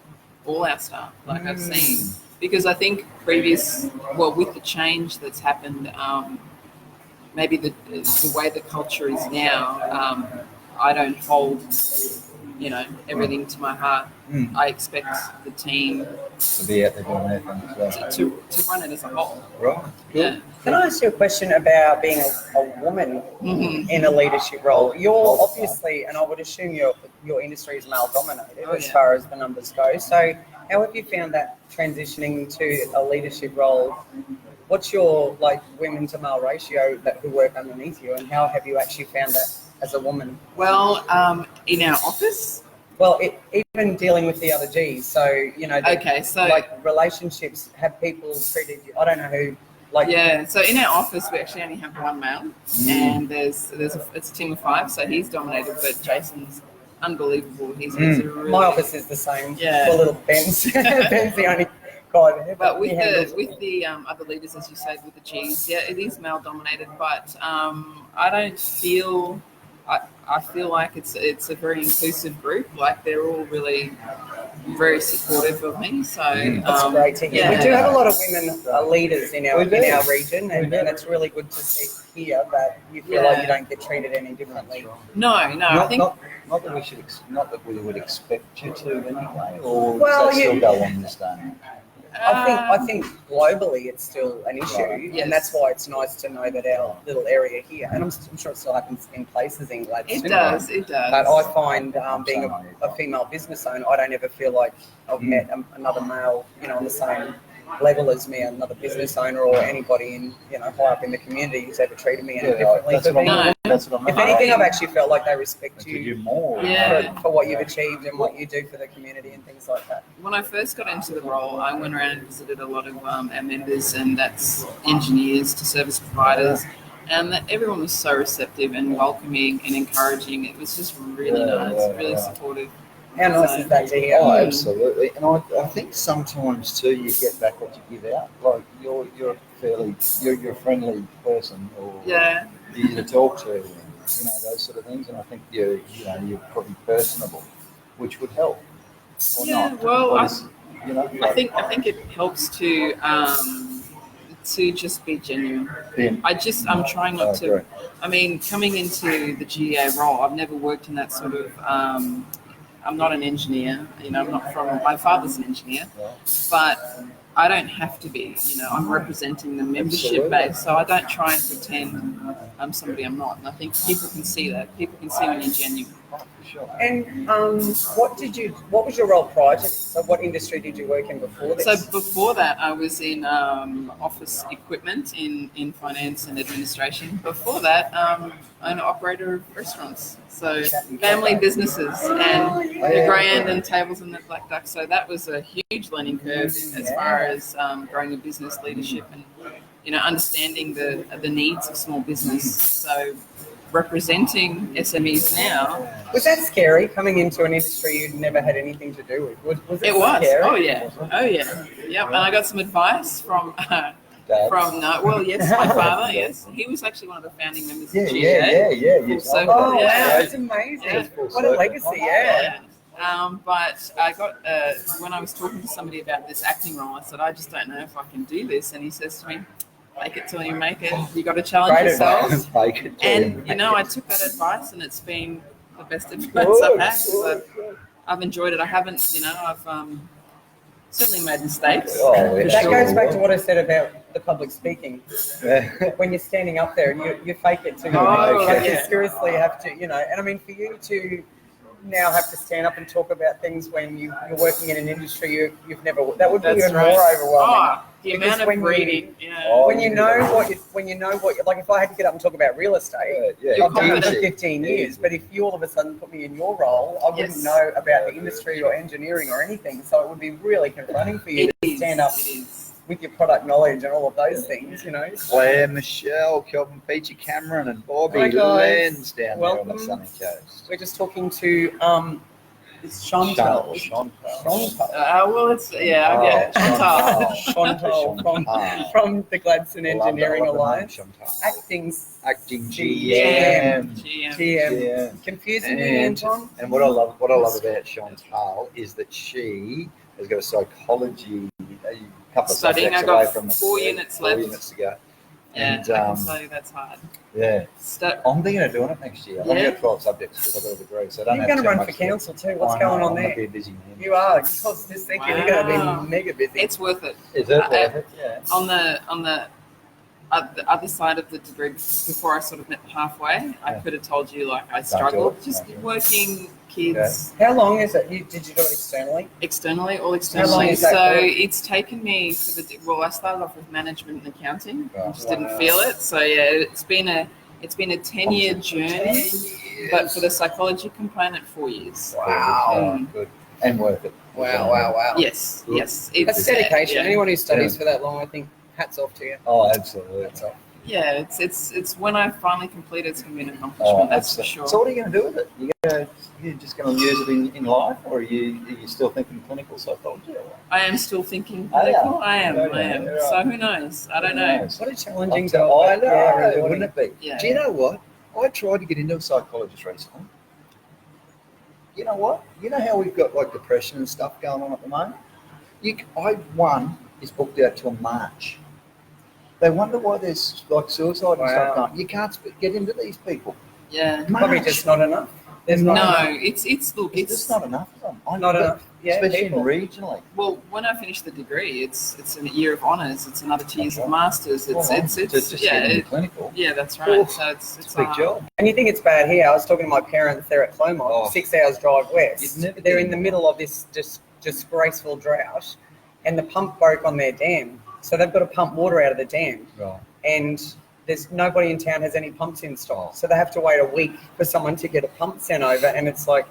all our staff. I've seen, because I think with the change that's happened, maybe the way the culture is now, I don't hold everything to my heart. I expect the team to be out there doing their thing as well. To run it as a whole. Right. Yeah. Can I ask you a question about being a woman in a leadership role? You're obviously, and I would assume your industry is male dominated as far as the numbers go. So how have you found that transitioning to a leadership role? What's your women to male ratio who work underneath you, and how have you actually found that as a woman? Well, in our office. Well, even dealing with the other Gs. So relationships, have people treated you? I don't know who. So in our office we actually only have one male, and it's a team of 5. So he's dominated, but Jason's unbelievable. He's a really, my office is the same. Yeah. For little Ben's. Ben's the only guy there. But with the other leaders, as you said, with the Gs, it is male dominated. But I don't feel. I feel like it's a very inclusive group. They're all really very supportive of me. So that's great to hear. We do have a lot of women leaders in our region, and it's really good to see here that you feel like you don't get treated any differently. No, I think not that we would expect you to anyway, or does that still go on this day? I think globally it's still an issue, and that's why it's nice to know that our little area here, and I'm sure it still happens in places in Gladstone. It does. But I find being a female business owner, I don't ever feel like I've met another male, on the same level as me, another business owner or anybody in, high up in the community who's ever treated me any differently. That's what I mean. If anything, I've actually felt like they respect you more for what you've achieved and what you do for the community and things like that. When I first got into the role, I went around and visited a lot of our members, and that's engineers to service providers, and that everyone was so receptive and welcoming and encouraging. It was just really nice, really supportive. How nice is that to hear? Oh, absolutely. And I think sometimes too you get back what you give out. You're a friendly person, or easy to talk to, and, those sort of things. And I think you're probably personable, which would help. Or not. Well, I think it helps to just be genuine. I'm trying not to. Great. I mean, coming into the GA role, I've never worked in that sort of. I'm not an engineer, I'm not my father's an engineer, but I don't have to be, I'm representing the membership base, so I don't try and pretend I'm somebody I'm not. And I think people can see that. People can see when you're genuine. And what was your role prior to this? So what industry did you work in before this? So before that, I was in office equipment in finance and administration. Before that, I'm an operator of restaurants. So family businesses and the grand and tables and the black duck. So that was a huge learning curve as far as growing a business, leadership, and understanding the needs of small business. So representing SMEs now. Was that scary coming into an industry you'd never had anything to do with? Was it was. Scary? Oh yeah. Yep. And I got some advice from my father. Yes, he was actually one of the founding members of GA. Wow, that's amazing. Yeah. What a legacy. Yeah. But I got when I was talking to somebody about this acting role, I said, I just don't know if I can do this, and he says to me, "Fake it till you make it. You got to challenge yourself." And I took that advice, and it's been the best advice I've had. So I've enjoyed it. I haven't, I've certainly made mistakes. That goes back to what I said about the public speaking. When you're standing up there and you fake it till you make it, you seriously have to, and I mean for you to now have to stand up and talk about things when you're working in an industry you've never. That would be That's even right. more overwhelming. Oh, the Because amount when of you- reading. Yeah. Oh, when you know what, like if I had to get up and talk about real estate, Yeah, I've done it for easy. 15 years. Easy. But if you all of a sudden put me in your role, I wouldn't Yes. know about the industry or engineering or anything. So it would be really confronting for you to stand up It is. with your product knowledge and all of those things, you know. Claire, Michelle, Kelvin, Peachy, Cameron, and Bobby Hi, guys. Len's down Welcome. there on the sunny coast. We're just talking to it's Chantale. Chantale. Well, it's okay. Chantale from the Gladstone Engineering Alliance. Acting GM. GM. Confusing me, Anton. And what I love about Chantale is that she has got a psychology, a couple of Studying. subjects I got away from 4 units left. 4 units to go. Yeah, And, I can tell you that's hard. Yeah. I'm thinking of doing it next year. I've only Yeah. got 12 subjects because I've got a degree, so I don't You're have going to too run much for to do. council too. What's I know, going on I'm there? going to be a busy man. You are. I was just thinking you're going Wow. to be mega busy. It's worth it. Is it worth it? Yeah. On the other side of the degree, before I sort of met halfway, I could have told you like I struggled do it. just Don't do it. working kids How long is it? Did you do it externally? externally, all How long externally. is that So for? it's taken me for I started off with management and accounting. I Right. just didn't feel it. So yeah, it's been a 10-year journey, but for the psychology component, 4 years. Wow. Good. And worth it. Wow. Yes, Good. yes. That's dedication. Yeah. Anyone who studies for that long, I think, hats off to you. Oh, absolutely. Yeah, it's when I finally complete it, it's going to be an Oh, accomplishment, that's for absolutely. sure. So what are you going to do with it? You're just going to use it in life, or are you still thinking clinical psychology? Or what? I am still thinking Oh, yeah. clinical. I am. Right. So who knows? I don't know. Who knows? What a challenging I job. know, Yeah, really wouldn't it be? Yeah. Do you know what? I tried to get into a psychologist recently. You know what? You know how we've got like depression and stuff going on at the moment? One is booked out till March. They wonder why there's like suicide and stuff going on. You can't get into these people. Yeah. Probably March. just not enough. There's No, not enough. it's Just not enough of them. Not enough. Yeah, Especially people. regionally. Well, when I finish the degree, it's a year of honours. It's another 2 years That's of right. masters. It's just yeah, getting clinical. yeah, that's right. Oof, So It's it's a big job. And you think it's bad here? I was talking to my parents. They're at Clomont, Oh. 6 hours drive west. You'd never They're get in the in. middle of this disgraceful drought, and the pump broke on their dam. So they've got to pump water out of the dam, Right. and there's nobody in town has any pumps in stock. So they have to wait a week for someone to get a pump sent over, and it's like,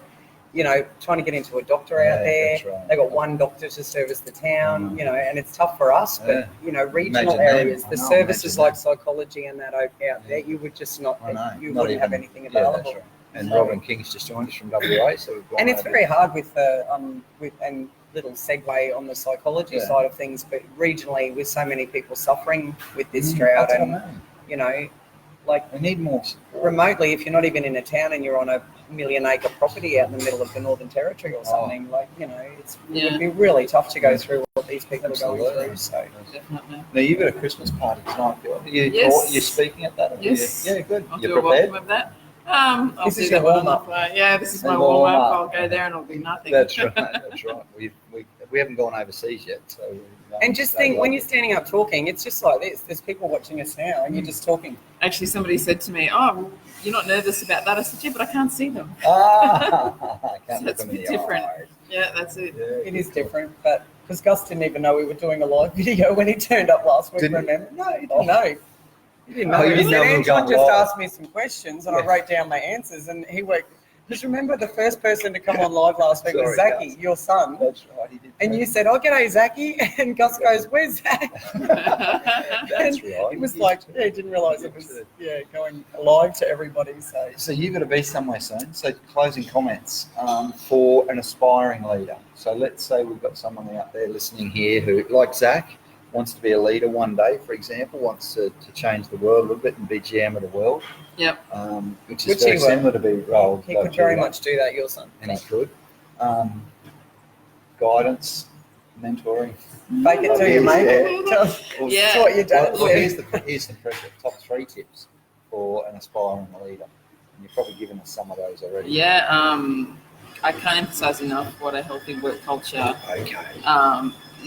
you know, trying to get into a doctor out Yeah, there. that's right. They got one doctor to service the town, you know, and it's tough for us. But Yeah. you know, regional Imagine them. areas, I the know, services imagine like them. psychology and that out there, you would just not, I know. you Not wouldn't have even- anything Yeah, that's available. right. And Robin King's just joined us from WA, so we've gone And it's over- very hard with and little segue on the psychology Yeah. side of things, but regionally with so many people suffering with this Mm, drought, that's what and I mean. you know, like We need more support. remotely, if you're not even in a town and you're on a 1 million acre property out in the middle of the Northern Territory or something, like, you know, it would be really tough to go through what these people are going Absolutely. through. So definitely. Now you've got a Christmas party tonight, Phil. Yes. You're speaking at that? Or Yes. Yeah, good. I'll You're do a prepared? welcome of that. I'll This do is that your one warm-up. Yeah, this is my And warm up. warm-up. I'll go there and it'll be nothing. That's right. That's right. We haven't gone overseas yet, so. and just think, when you're standing up talking, it's just like this. There's people watching us now, and you're just talking. Actually, somebody said to me, "Oh, well, you're not nervous about that?" I said, "Yeah, but I can't see them." I can't So look it's a them in bit the different. eye. Yeah, that's it. Yeah, It is good. different, but because Gus didn't even know we were doing a live video when he turned up last week. Didn't he? Remember? No, he didn't know. He didn't know. Oh, you didn't And know we were Anton going just live. asked me some questions, and I Yeah. wrote down my answers, and he went. Just remember, the first person to come on live last week was Sorry, Zachy, Gus. your son. That's right. He did. And you said, "Oh, g'day, Zachy," and Gus goes, "Where's Zach?" That's And right. He was like, "Yeah, he didn't realise it was going live to everybody." So you've got to be somewhere soon. So closing comments for an aspiring leader. So let's say we've got someone out there listening here who, like Zach, wants to be a leader one day, for example, wants to change the world a little bit and be GM of the world. Yep. Which Which is very he will. similar to be rolled. He could very much do that, your son. And he could. Guidance, mentoring. Fake it till you make it. Tell us Yeah. what you do. Well, here's the pressure. Top 3 tips for an aspiring leader. And you've probably given us some of those already. Yeah. I can't emphasize enough what a healthy work culture. Okay.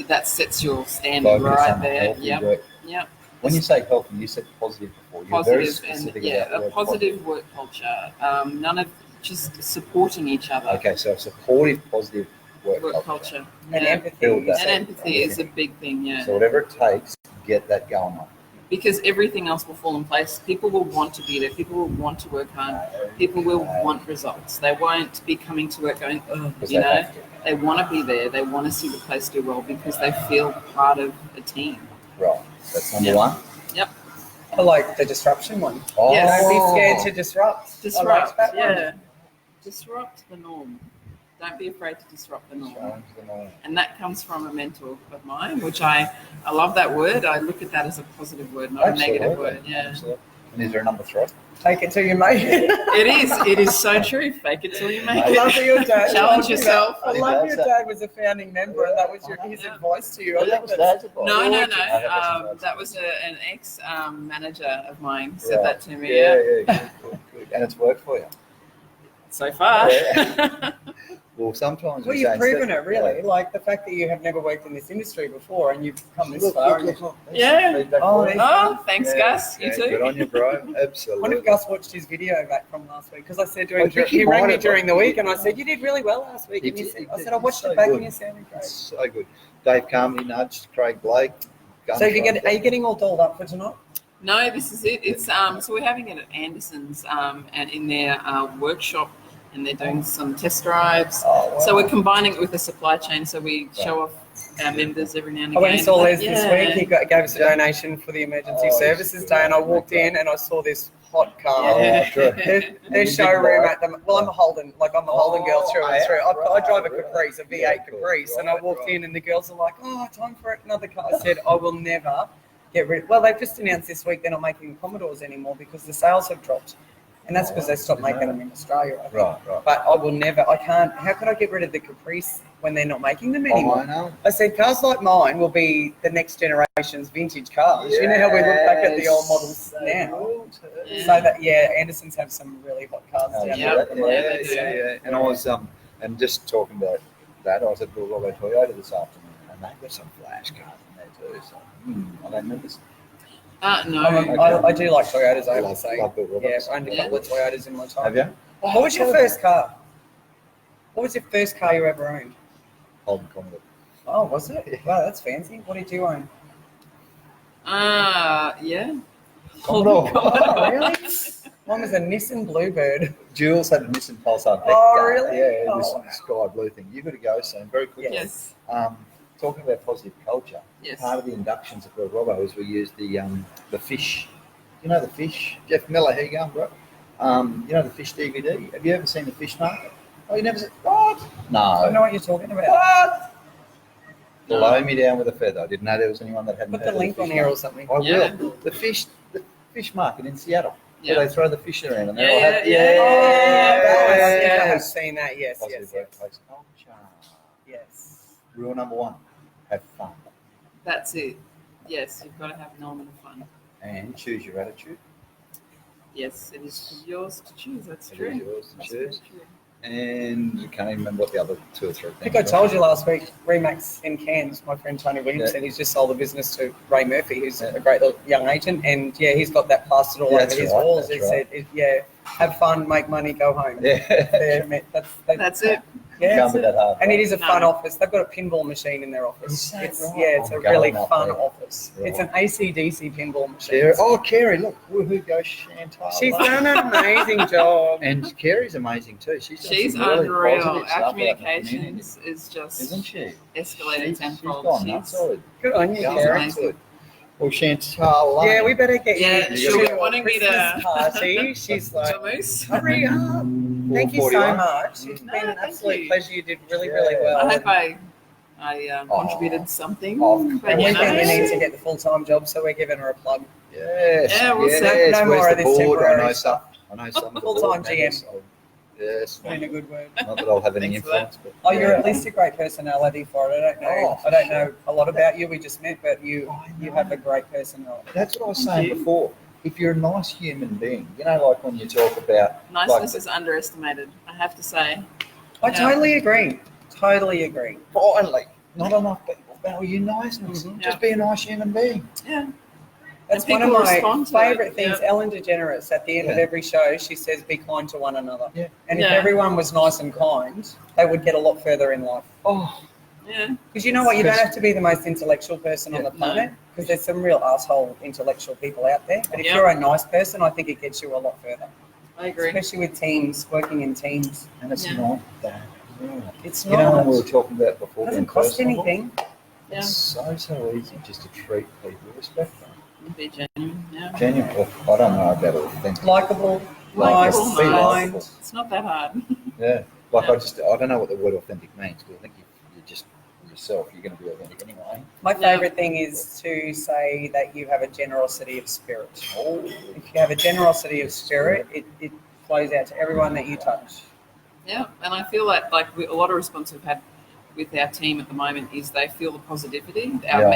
That sets your standard Focus right on there. healthy Yep. work. Yep. When you say healthy, you said positive before. You're very Positive and specific yeah, about a word positive work culture. None of just supporting each other. Okay, so a supportive, positive work Work culture. culture. And Yeah. empathy. Build that. And empathy is a big thing, yeah. So whatever it takes, get that going on. Because everything else will fall in place. People will want to be there. People will want to work hard. People will want results. They won't be coming to work going, oh, Because you they know. have to. They want to be there. They want to see the place do well because they feel part of a team. Right. That's number Yeah. one. Yep. I like the disruption one. Oh, Yes. Don't be scared to disrupt. Disrupt. I like that one. Yeah. Disrupt the norm. Don't be afraid to disrupt the norm. Challenge the norm. And that comes from a mentor of mine, which I love that word. I look at that as a positive word, not a negative word. Yeah. Absolutely. And is there a number 3? Take it till you make it. It is so true. Fake it till you make I love that it. your dad Challenge told you yourself. that. I love your dad was a founding member, and that was his Yeah. advice to you. I That think was that's Dad's advice. No. gorgeous. That was an ex manager of mine said Right. that to me. Yeah, Yeah. good. And it's worked for you. So far. Yeah. Well, sometimes Well, we you've say proven instead- it, really. Like the fact that you have never worked in this industry before and you've come this Look, far. look, look. There's Yeah. some feedback Oh, for you. Oh, thanks, Yeah, Gus. You yeah, too. Good on you, bro. I wonder Absolutely. if Gus watched his video back from last week because I said to I him, think he he rang might me have. during the week and I said, you did really well last week. He And he did, said, he I did. said, I watched So it back good. and you sounded great. So good. Dave Carmody nudged Craig Blake. So are you getting all dolled up for tonight? No, this is it. It's so we're having it at Anderson's and in their workshop, and they're doing some test drives. Oh, wow. So we're combining it with the supply chain. So we show off our members every now and I again. went and saw Les this Yeah. week. He gave us a donation for the emergency Oh, services he's day, good. and I walked in and I saw this hot car. Yeah. Oh, true. Their showroom at the I'm a Holden, Holden girl through and through. I drive a Caprice, a V8 Yeah, Caprice, and I walked right. in and the girls are like, "Oh, time for another car." I said, "I will never get rid." Well, they've just announced this week they're not making Commodores anymore because the sales have dropped, and that's because they stopped making them in Australia. I think. Right. But I will never. I can't. How can I get rid of the Caprice when they're not making them Oh, anymore? I know. I said, cars like mine will be the next generation's vintage cars. You know how we look back at the old models now. Yeah. So that Andersons have some really hot cars down Yeah. there at the moment. Yeah, they do. yeah. And I was and just talking about that, I was at Bulldog Toyota this afternoon, and they've got some flash cars in there too. So I don't know this. No. I do like Toyotas, I have to say. Love Bill Yeah, Roberts. I owned a couple of Toyotas in my time. Have you? What was your first car? What was your first car you ever owned? Holden Commodore. Oh, was it? Wow, that's fancy. What did you own? Yeah. Commodore. Oh, really? Mine was a Nissan Bluebird. Jules had a Nissan Pulsar. Oh, Vector. really? Yeah, Oh, this wow. sky blue thing. You've got to go soon, very quickly. Yes. Talking about positive culture. Yes. Part of the inductions at the Robbo is we use the fish. You know the fish? Jeff Miller, how you going, bro? You know the fish DVD? Have you ever seen the fish market? Oh, you never seen? What? I don't know No. what you're talking about. What? Blow me down with a feather. I didn't know there was anyone that hadn't Put heard the of link fish on here or market. something. I Yeah. will. The fish market in Seattle. Yeah. Where they throw the fish around and they're Yeah, all happy. yeah, Oh, I think I Yeah. have seen that. Yes, Positive yes. workplace culture. Yes. Rule number 1, have fun That's it. Yes, you've got to have an element of fun. and choose your attitude. Yes, it is yours to choose. That's It is true. yours to That's choose. very true. And I can't even remember what the other 2 or 3 things I think I were. told you last week, Remax in Cairns, my friend Tony Williamson, Yeah. he's just sold the business to Ray Murphy, who's a great little young agent, and he's got that plastered all Yeah, over that's his right, walls. that's He said, have fun, make money, go home. Yeah. That's it. Yeah, Can't be that hard. and it is a fun No. office. They've got a pinball machine in their office. Is that It's right? it's I'm a really going up fun there. office. Right. It's an AC/DC pinball machine. Carrie, Carrie, look, who goes Chantale She's Lane. done an amazing job. And Carrie's amazing too. She's done some really unreal. positive stuff Our out in the communications is just community, isn't she? escalated She's tenfold. gone nuts already. Good on you, Going Karen. nuts already. Well, Chantale Lane. Yeah, we better get Yeah, you she'll be to a wanting me to- Christmas party. She's like, Moose. hurry up. Thank you so 441. much. It's been No, an thank absolute you. pleasure. You did really Yeah. well. I hope I contributed something. But, And you we know, think we need to get the full-time job, so we're giving her a plug. Yes. Yeah, we'll see. yes. No Where's more of the this board? temporary I know stuff. some. I know some. of the Full-time board members. GM. Yes. Put in a good word. Not that I'll have any Thanks for that. influence, but Oh, you're at least a great personality for it. I don't know a lot about you. We just met, but you have a great personality. That's what I was saying you. before. If you're a nice human being, like when you talk about niceness like, is underestimated, I have to say. I Yeah. totally agree. Totally agree. finally, not enough people value niceness. Mhm. Just be a nice human being. Yeah. That's And one of people my respond to favourite it. things. Yeah. Ellen DeGeneres, at the end of Yeah. every show, she says, be kind to one another. Yeah. And if Yeah. everyone was nice and kind, they would get a lot further in life. Oh, Yeah. Because you know what? You don't have to be the most intellectual person on Yeah. the planet, because there's some real asshole intellectual people out there. But if Yeah. you're a nice person, I think it gets you a lot further. I agree. Especially with teams, working in teams. and it's Yeah. not that. Yeah. It's You know, not. when we were talking about before, It doesn't being cost personable, anything. Yeah. It's so easy just to treat people with respect. Be genuine. Yeah. Genuine. Well, I don't know about authentic. Likeable, nice, Likeable, Be nice. kind. likeable. It's not that hard. Yeah. Like Yeah. I don't know what the word authentic means, because I think you're just yourself. You're going to be authentic anyway. My Yeah. favourite thing is to say that you have a generosity of spirit. If you have a generosity of spirit, it flows out to everyone that you touch. Yeah, and I feel like a lot of response we've had with our team at the moment is they feel the positivity. Our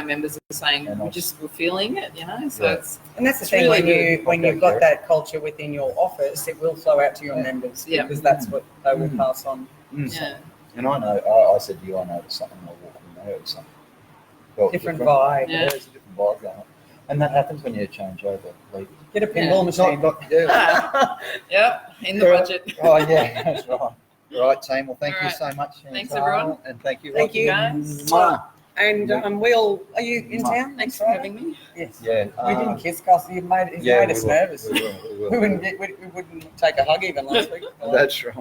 members are saying And we're feeling it, you know. So Yeah. it's And that's the It's thing, really when you've got that culture within your office, it will flow out to your Yeah. members, Yeah. because that's what they will pass on. yeah, And I know, I said to you, I noticed something. I walked in there, something felt Different vibe. Yeah. There's a different vibe going on. And that happens when you change over. Like, Get a pinball machine. yeah, in the Yeah. budget. Oh, yeah, that's right. All right, team. Well, thank All you right. so much. Thanks, Chantale, everyone. And thank you. Thank you. Guys. Mwah. And are you in town? Thanks for having me. Yes. Yeah. We didn't kiss, Gus. He's made us will. nervous. We will. We wouldn't take a hug even last week. That's right.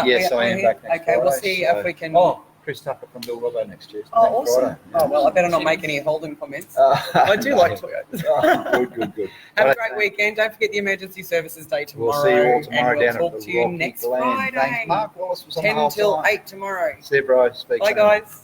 Yes, I am back next Okay, we'll Friday, see so- if we can. Oh, Chris Tucker from Bill Robbo next year. Oh, Next awesome. Friday. Oh, well, I better not make any Holden comments. I I do like Toyota. Good. Have a Right. great weekend. Don't forget the Emergency Services Day tomorrow. We'll see you all tomorrow and we'll down talk at to the you Rocky next Glen. Friday. Thanks, Mark Wallace was on the 10 whole till time. 8 tomorrow. See you, bro. Speak Bye, soon. guys.